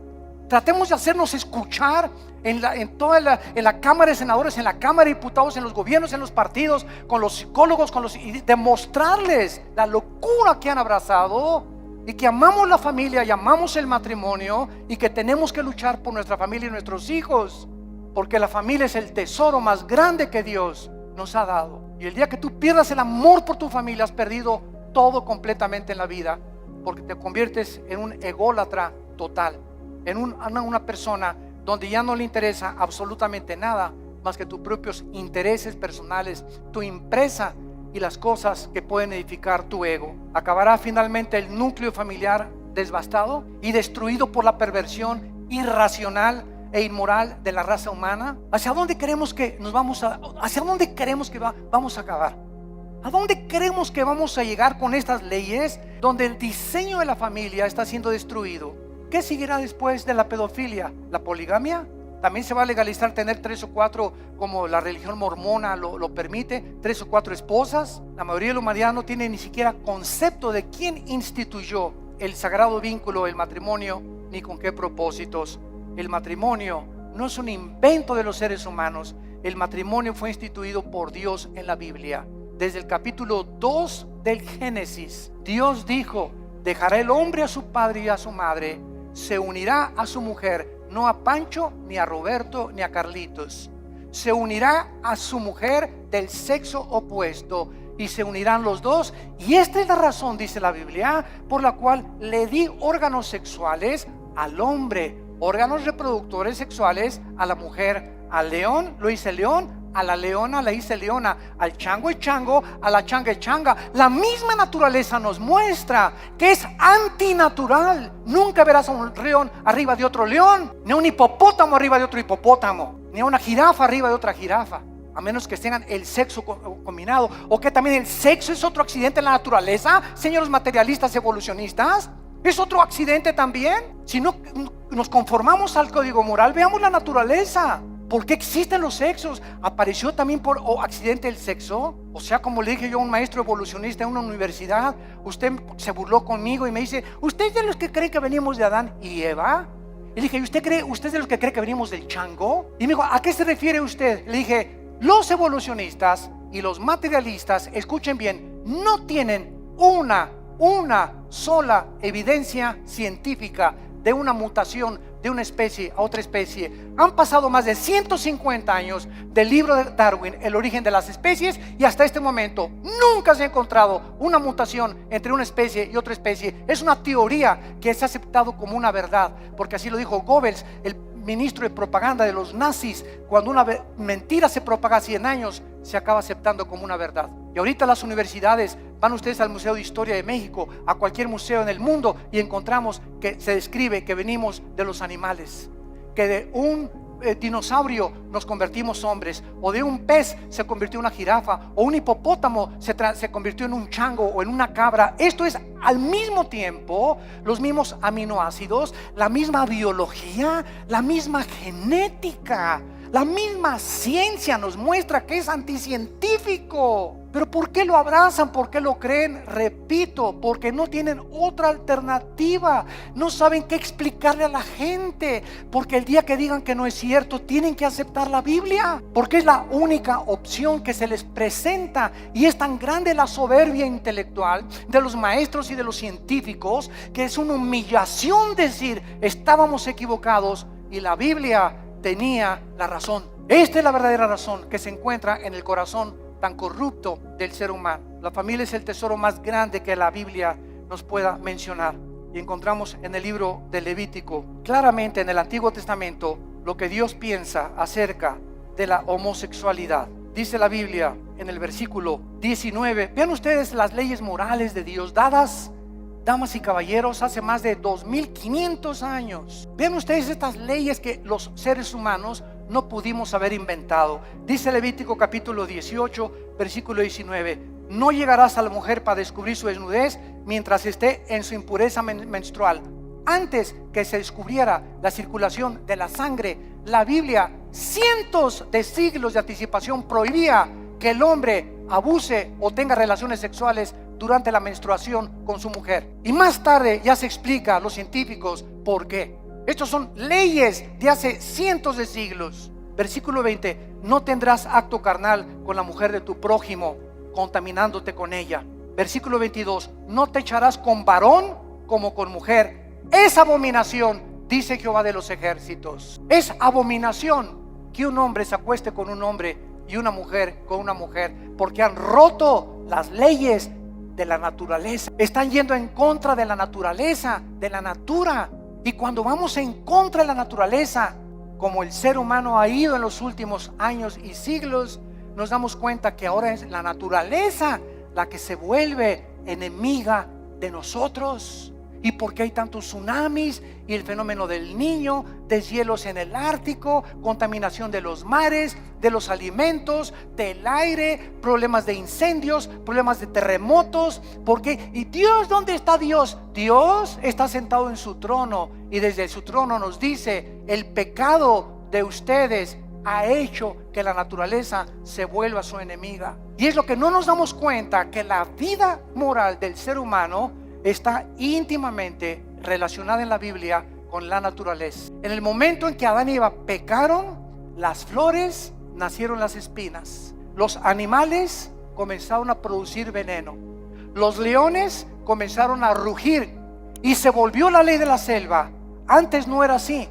S1: Tratemos de hacernos escuchar en la Cámara de Senadores, en la Cámara de Diputados, en los gobiernos, en los partidos, con los psicólogos, y demostrarles la locura que han abrazado, y que amamos la familia y amamos el matrimonio, y que tenemos que luchar por nuestra familia y nuestros hijos, porque la familia es el tesoro más grande que Dios nos ha dado. Y el día que tú pierdas el amor por tu familia, has perdido todo completamente en la vida, porque te conviertes en un ególatra total, en una persona donde ya no le interesa absolutamente nada más que tus propios intereses personales, tu empresa y las cosas que pueden edificar tu ego. Acabará finalmente el núcleo familiar devastado y destruido por la perversión irracional e inmoral de la raza humana. ¿Hacia dónde queremos que vamos a acabar? ¿A dónde creemos que vamos a llegar con estas leyes donde el diseño de la familia está siendo destruido? ¿Qué seguirá después de la pedofilia? ¿La poligamia? También se va a legalizar tener 3 o 4, como la religión mormona lo permite, 3 o 4 esposas. La mayoría de la humanidad no tiene ni siquiera concepto de quién instituyó el sagrado vínculo, el matrimonio, ni con qué propósitos. El matrimonio no es un invento de los seres humanos. El matrimonio fue instituido por Dios en la Biblia. Desde el capítulo 2 del Génesis, Dios dijo: dejará el hombre a su padre y a su madre, se unirá a su mujer, no a Pancho, ni a Roberto, ni a Carlitos. Se unirá a su mujer del sexo opuesto y se unirán los dos. Y esta es la razón, dice la Biblia, por la cual le di órganos sexuales al hombre, órganos reproductores sexuales a la mujer. Al león lo hice león, a la leona la hice leona, al chango es chango, a la changa es changa. La misma naturaleza nos muestra que es antinatural. Nunca verás a un león arriba de otro león, ni a un hipopótamo arriba de otro hipopótamo, ni a una jirafa arriba de otra jirafa, a menos que tengan el sexo combinado. O que también el sexo es otro accidente en la naturaleza, señores materialistas evolucionistas. Es otro accidente también. Si no nos conformamos al código moral, veamos la naturaleza. ¿Por qué existen los sexos? ¿Apareció también por accidente el sexo? O sea, como le dije yo a un maestro evolucionista en una universidad, usted se burló conmigo y me dice: ¿usted es de los que cree que venimos de Adán y Eva? Le dije: ¿usted es de los que cree que venimos del chango? Y me dijo: ¿a qué se refiere usted? Le dije: los evolucionistas y los materialistas, escuchen bien, no tienen una sola evidencia científica de una mutación de una especie a otra especie. Han pasado más de 150 años del libro de Darwin, El origen de las especies, y hasta este momento nunca se ha encontrado una mutación entre una especie y otra especie. Es una teoría que se ha aceptado como una verdad, porque así lo dijo Goebbels, el ministro de propaganda de los nazis. Cuando una mentira se propaga 100 años, se acaba aceptando como una verdad. Y ahorita las universidades, van ustedes al Museo de Historia de México, a cualquier museo en el mundo, y encontramos que se describe que venimos de los animales, que de un dinosaurio nos convertimos hombres, o de un pez se convirtió en una jirafa, o un hipopótamo se convirtió en un chango o en una cabra. Esto es al mismo tiempo los mismos aminoácidos, la misma biología, la misma genética. La misma ciencia nos muestra que es anticientífico. Pero ¿por qué lo abrazan? ¿Por qué lo creen? Repito, porque no tienen otra alternativa. No saben qué explicarle a la gente. Porque el día que digan que no es cierto, tienen que aceptar la Biblia. Porque es la única opción que se les presenta. Y es tan grande la soberbia intelectual de los maestros y de los científicos, que es una humillación decir: estábamos equivocados y la Biblia tenía la razón. Esta es la verdadera razón que se encuentra en el corazón tan corrupto del ser humano. La familia es el tesoro más grande que la Biblia nos pueda mencionar. Y encontramos en el libro de Levítico, claramente en el Antiguo Testamento, lo que Dios piensa acerca de la homosexualidad. Dice la Biblia en el versículo 19. Vean ustedes las leyes morales de Dios dadas, damas y caballeros, hace más de 2500 años. Vean ustedes estas leyes que los seres humanos no pudimos haber inventado. Dice Levítico capítulo 18, versículo 19: no llegarás a la mujer para descubrir su desnudez mientras esté en su impureza menstrual. Antes que se descubriera la circulación de la sangre, la Biblia, cientos de siglos de anticipación, prohibía que el hombre abuse o tenga relaciones sexuales durante la menstruación con su mujer. Y más tarde ya se explica a los científicos por qué. Estos son leyes de hace cientos de siglos. Versículo 20: no tendrás acto carnal con la mujer de tu prójimo, contaminándote con ella. Versículo 22: no te echarás con varón como con mujer. Es abominación, dice Jehová de los ejércitos. Es abominación que un hombre se acueste con un hombre y una mujer con una mujer, porque han roto las leyes de la naturaleza. Están yendo en contra de la naturaleza, de la natura. Y cuando vamos en contra de la naturaleza, como el ser humano ha ido en los últimos años y siglos, nos damos cuenta que ahora es la naturaleza la que se vuelve enemiga de nosotros. ¿Y por qué hay tantos tsunamis y el fenómeno del Niño, deshielos en el Ártico, contaminación de los mares, de los alimentos, del aire, problemas de incendios, problemas de terremotos? ¿Por qué? ¿Y Dios, dónde está Dios? Dios está sentado en su trono, y desde su trono nos dice: el pecado de ustedes ha hecho que la naturaleza se vuelva su enemiga. Y es lo que no nos damos cuenta, que la vida moral del ser humano está íntimamente relacionada en la Biblia con la naturaleza. En el momento en que Adán y Eva pecaron, las flores nacieron las espinas, los animales comenzaron a producir veneno, los leones comenzaron a rugir y se volvió la ley de la selva. Antes no era así,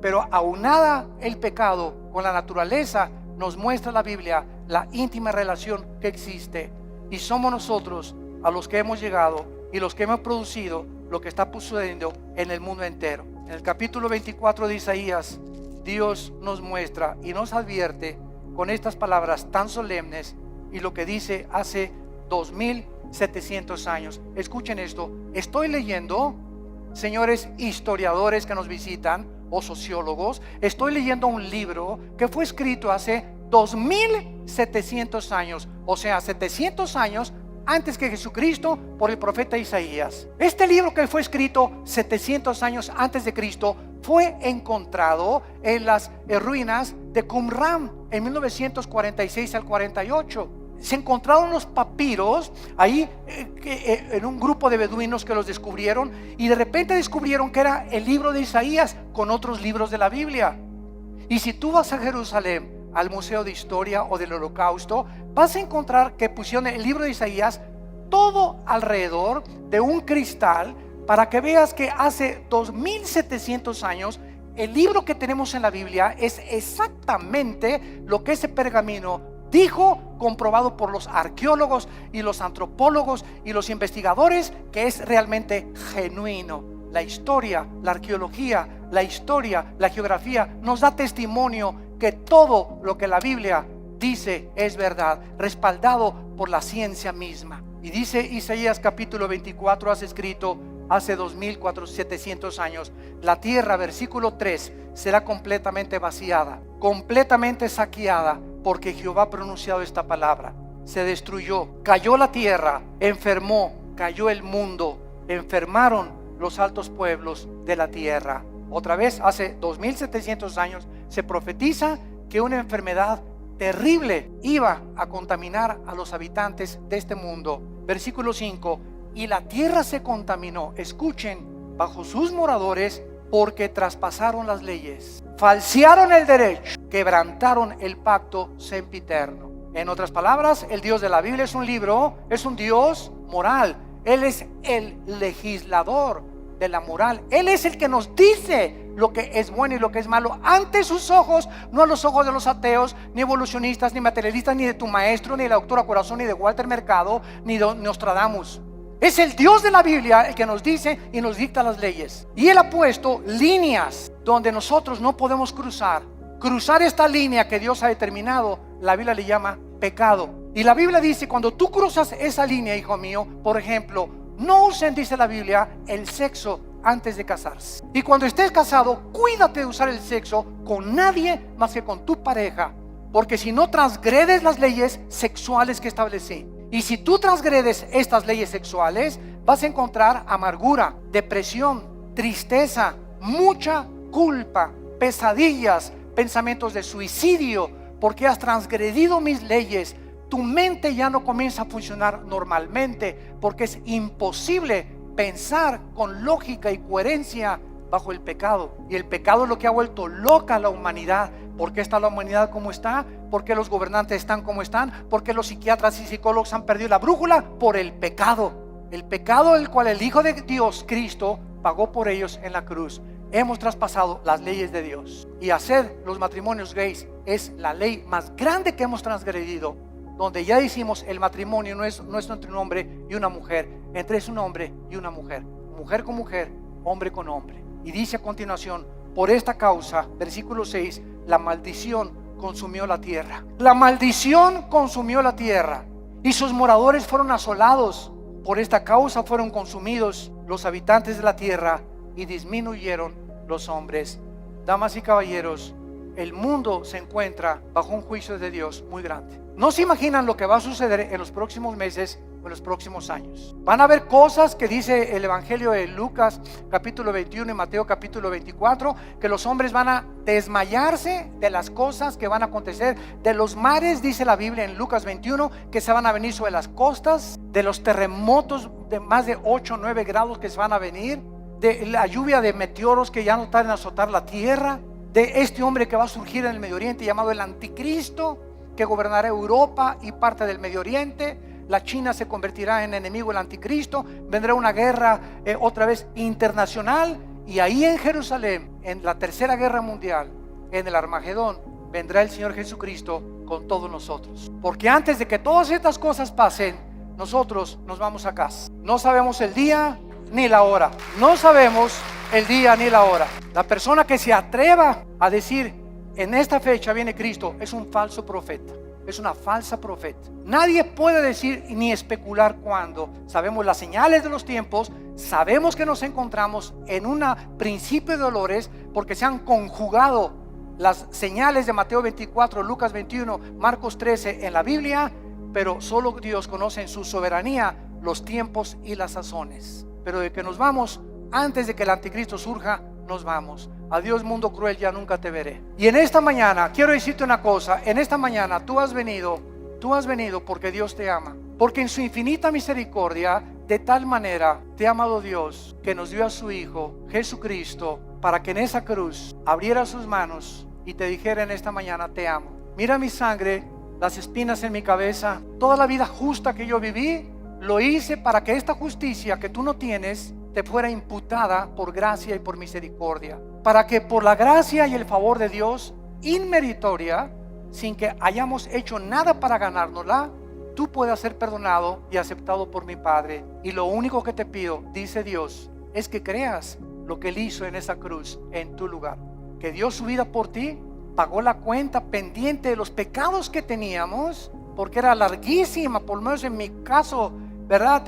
S1: pero aunada el pecado con la naturaleza, nos muestra la Biblia la íntima relación que existe, y somos nosotros a los que hemos llegado y los que hemos producido lo que está sucediendo en el mundo entero. En el capítulo 24 de Isaías, Dios nos muestra y nos advierte con estas palabras tan solemnes, y lo que dice hace 2700 años. Escuchen esto. Estoy leyendo, señores historiadores que nos visitan o sociólogos, estoy leyendo un libro que fue escrito hace 2700 años, o sea, 700 años antes que Jesucristo, por el profeta Isaías. Este libro, que fue escrito 700 años antes de Cristo, fue encontrado en las ruinas de Qumran en 1946 al 48. Se encontraron los papiros ahí en un grupo de beduinos que los descubrieron, y de repente descubrieron que era el libro de Isaías con otros libros de la Biblia. Y si tú vas a Jerusalén, al Museo de Historia o del Holocausto, vas a encontrar que pusieron el libro de Isaías todo alrededor de un cristal, para que veas que hace 2700 años el libro que tenemos en la Biblia es exactamente lo que ese pergamino dijo, comprobado por los arqueólogos y los antropólogos y los investigadores, que es realmente genuino. La historia, la arqueología, la historia, la geografía nos da testimonio que todo lo que la Biblia dice es verdad, respaldado por la ciencia misma. Y dice Isaías capítulo 24, has escrito hace 2700 años, la tierra, versículo 3, será completamente vaciada, completamente saqueada, porque Jehová ha pronunciado esta palabra. Se destruyó, cayó la tierra, enfermó, cayó el mundo, enfermaron los altos pueblos de la tierra. Otra vez, hace 2700 años se profetiza que una enfermedad terrible iba a contaminar a los habitantes de este mundo. Versículo 5, y la tierra se contaminó, escuchen, bajo sus moradores, porque traspasaron las leyes, falsearon el derecho, quebrantaron el pacto sempiterno. En otras palabras, el Dios de la Biblia es un libro, es un Dios moral. Él es el legislador de la moral. Él es el que nos dice lo que es bueno y lo que es malo ante sus ojos, no a los ojos de los ateos, ni evolucionistas, ni materialistas, ni de tu maestro, ni de la doctora Corazón, ni de Walter Mercado, ni de Nostradamus. Es el Dios de la Biblia el que nos dice y nos dicta las leyes. Y Él ha puesto líneas donde nosotros no podemos cruzar. Cruzar esta línea que Dios ha determinado, la Biblia le llama pecado. Y la Biblia dice, cuando tú cruzas esa línea, hijo mío, por ejemplo, no usen, dice la Biblia, el sexo antes de casarse. Y cuando estés casado, cuídate de usar el sexo con nadie más que con tu pareja, porque si no transgredes las leyes sexuales que establecí. Y si tú transgredes estas leyes sexuales, vas a encontrar amargura, depresión, tristeza, mucha culpa, pesadillas, pensamientos de suicidio, porque has transgredido mis leyes. Tu mente ya no comienza a funcionar normalmente, porque es imposible pensar con lógica y coherencia bajo el pecado. Y el pecado es lo que ha vuelto loca a la humanidad. ¿Por qué está la humanidad como está? ¿Por qué los gobernantes están como están? ¿Por qué los psiquiatras y psicólogos han perdido la brújula? Por el pecado. El pecado del cual el Hijo de Dios, Cristo, pagó por ellos en la cruz. Hemos traspasado las leyes de Dios. Y hacer los matrimonios gays es la ley más grande que hemos transgredido, donde ya decimos el matrimonio no es entre un hombre y una mujer, es un hombre y una mujer, mujer con mujer, hombre con hombre. Y dice a continuación, por esta causa, versículo 6, la maldición consumió la tierra. La maldición consumió la tierra y sus moradores fueron asolados. Por esta causa fueron consumidos los habitantes de la tierra y disminuyeron los hombres. Damas y caballeros, el mundo se encuentra bajo un juicio de Dios muy grande. No se imaginan lo que va a suceder en los próximos meses en los próximos años. Van a haber cosas que dice el Evangelio de Lucas capítulo 21 y Mateo capítulo 24, que los hombres van a desmayarse de las cosas que van a acontecer, de los mares, dice la Biblia en Lucas 21, que se van a venir sobre las costas, de los terremotos de más de 8 o 9 grados que se van a venir, de la lluvia de meteoros que ya no tardan en azotar la tierra, de este hombre que va a surgir en el Medio Oriente llamado el Anticristo, que gobernará Europa y parte del Medio Oriente. La China se convertirá en enemigo del Anticristo. Vendrá una guerra otra vez internacional. Y ahí en Jerusalén, en la tercera guerra mundial, en el Armagedón, vendrá el Señor Jesucristo con todos nosotros. Porque antes de que todas estas cosas pasen, nosotros nos vamos a casa. No sabemos el día ni la hora. No sabemos el día ni la hora. La persona que se atreva a decir en esta fecha viene Cristo es un falso profeta. Es una falsa profeta. Nadie puede decir ni especular cuándo. Sabemos las señales de los tiempos. Sabemos que nos encontramos en un principio de dolores, porque se han conjugado las señales de Mateo 24, Lucas 21, Marcos 13 en la Biblia. Pero solo Dios conoce en su soberanía los tiempos y las sazones. Pero de que nos vamos, antes de que el Anticristo surja, nos vamos. Adiós, mundo cruel, ya nunca te veré. Y en esta mañana quiero decirte una cosa. En esta mañana tú has venido porque Dios te ama, porque en su infinita misericordia de tal manera te ha amado Dios, que nos dio a su Hijo Jesucristo, para que en esa cruz abriera sus manos y te dijera en esta mañana: te amo. Mira mi sangre, las espinas en mi cabeza, toda la vida justa que yo viví, lo hice para que esta justicia que tú no tienes te fuera imputada por gracia y por misericordia, para que por la gracia y el favor de Dios inmeritoria, sin que hayamos hecho nada para ganárnosla, tú puedas ser perdonado y aceptado por mi Padre. Y lo único que te pido, dice Dios, es que creas lo que Él hizo en esa cruz en tu lugar, que dio su vida por ti, pagó la cuenta pendiente de los pecados que teníamos, porque era larguísima. Por lo menos en mi caso, ¿verdad?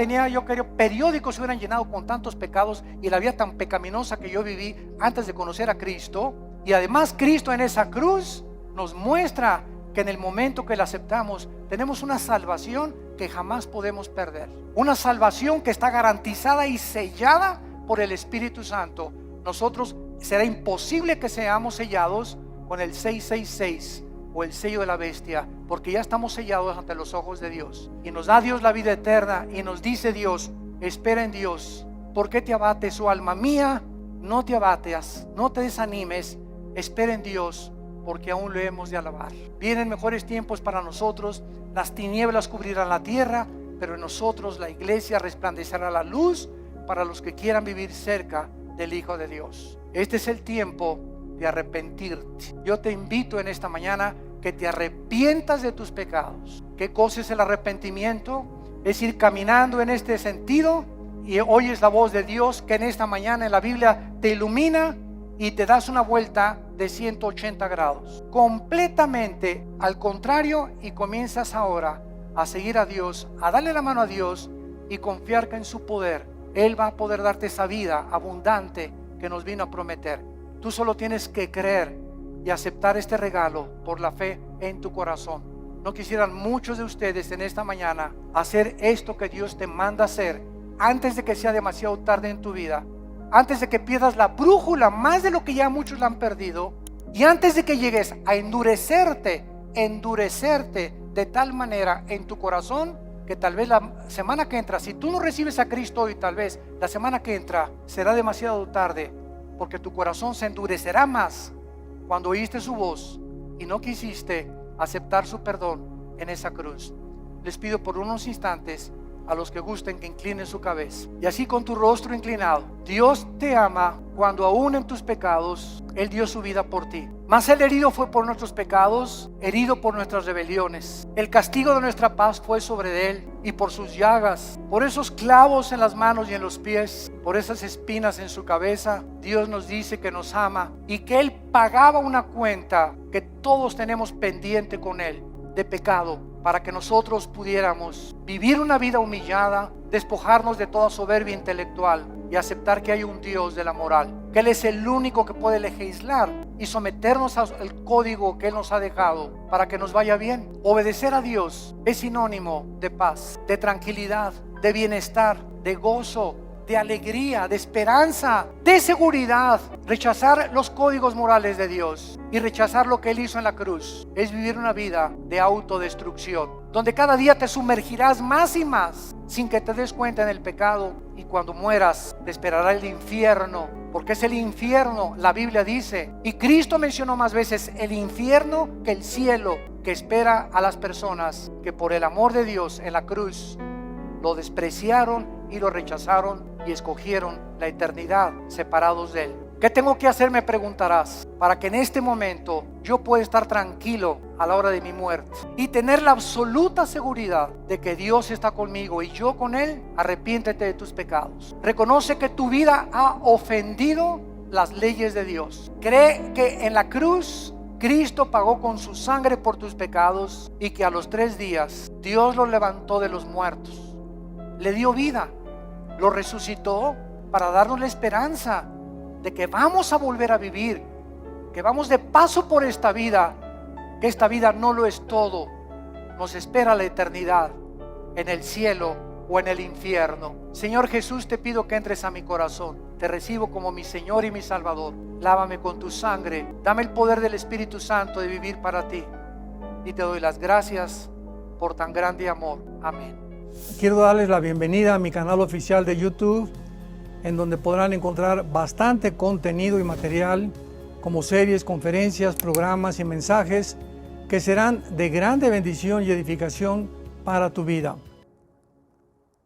S1: Periódicos se hubieran llenado con tantos pecados y la vida tan pecaminosa que yo viví antes de conocer a Cristo. Y además Cristo en esa cruz nos muestra que en el momento que la aceptamos tenemos una salvación que jamás podemos perder. Una salvación que está garantizada y sellada por el Espíritu Santo. Nosotros será imposible que seamos sellados con el 666 o el sello de la bestia, porque ya estamos sellados ante los ojos de Dios. Y nos da Dios la vida eterna y nos dice Dios: espera en Dios. ¿Por qué te abates, oh alma mía? No te abates, no te desanimes, espera en Dios, porque aún lo hemos de alabar. Vienen mejores tiempos para nosotros. Las tinieblas cubrirán la tierra, pero en nosotros, la iglesia, resplandecerá la luz para los que quieran vivir cerca del Hijo de Dios. Este es el tiempo de arrepentirte. Yo te invito en esta mañana que te arrepientas de tus pecados. ¿Qué cosa es el arrepentimiento? Es ir caminando en este sentido y oyes la voz de Dios que en esta mañana en la Biblia te ilumina y te das una vuelta de 180 grados, completamente al contrario, y comienzas ahora a seguir a Dios, a darle la mano a Dios y confiar que en su poder Él va a poder darte esa vida abundante que nos vino a prometer. Tú solo tienes que creer y aceptar este regalo por la fe en tu corazón. ¿No quisieran muchos de ustedes en esta mañana hacer esto que Dios te manda hacer antes de que sea demasiado tarde en tu vida? Antes de que pierdas la brújula más de lo que ya muchos la han perdido, y antes de que llegues a endurecerte de tal manera en tu corazón que tal vez la semana que entra, si tú no recibes a Cristo hoy, tal vez la semana que entra será demasiado tarde, porque tu corazón se endurecerá más cuando oíste su voz y no quisiste aceptar su perdón en esa cruz. Les pido por unos instantes a los que gusten que inclinen su cabeza, y así con tu rostro inclinado. Dios te ama cuando aún en tus pecados Él dio su vida por ti. Mas el herido fue por nuestros pecados, herido por nuestras rebeliones. El castigo de nuestra paz fue sobre Él, y por sus llagas, por esos clavos en las manos y en los pies, por esas espinas en su cabeza, Dios nos dice que nos ama y que Él pagaba una cuenta que todos tenemos pendiente con Él de pecado, para que nosotros pudiéramos vivir una vida humillada, despojarnos de toda soberbia intelectual y aceptar que hay un Dios de la moral, que Él es el único que puede legislar y someternos al código que Él nos ha dejado para que nos vaya bien. Obedecer a Dios es sinónimo de paz, de tranquilidad, de bienestar, de gozo, de alegría, de esperanza, de seguridad. Rechazar los códigos morales de Dios y rechazar lo que Él hizo en la cruz es vivir una vida de autodestrucción, donde cada día te sumergirás más y más sin que te des cuenta en el pecado, y cuando mueras te esperará el infierno, porque es el infierno, la Biblia dice, y Cristo mencionó más veces el infierno que el cielo, que espera a las personas que por el amor de Dios en la cruz lo despreciaron y lo rechazaron y escogieron la eternidad separados de Él. ¿Qué tengo que hacer?, me preguntarás, para que en este momento yo pueda estar tranquilo a la hora de mi muerte y tener la absoluta seguridad de que Dios está conmigo y yo con Él. Arrepiéntete de tus pecados. Reconoce que tu vida ha ofendido las leyes de Dios. Cree que en la cruz Cristo pagó con su sangre por tus pecados y que a los 3 días Dios lo levantó de los muertos. Le dio vida, lo resucitó para darnos la esperanza de que vamos a volver a vivir, que vamos de paso por esta vida, que esta vida no lo es todo. Nos espera la eternidad en el cielo o en el infierno. Señor Jesús, te pido que entres a mi corazón. Te recibo como mi Señor y mi Salvador. Lávame con tu sangre. Dame el poder del Espíritu Santo de vivir para ti. Y te doy las gracias por tan grande amor. Amén.
S2: Quiero darles la bienvenida a mi canal oficial de YouTube, en donde podrán encontrar bastante contenido y material, como series, conferencias, programas y mensajes que serán de grande bendición y edificación para tu vida.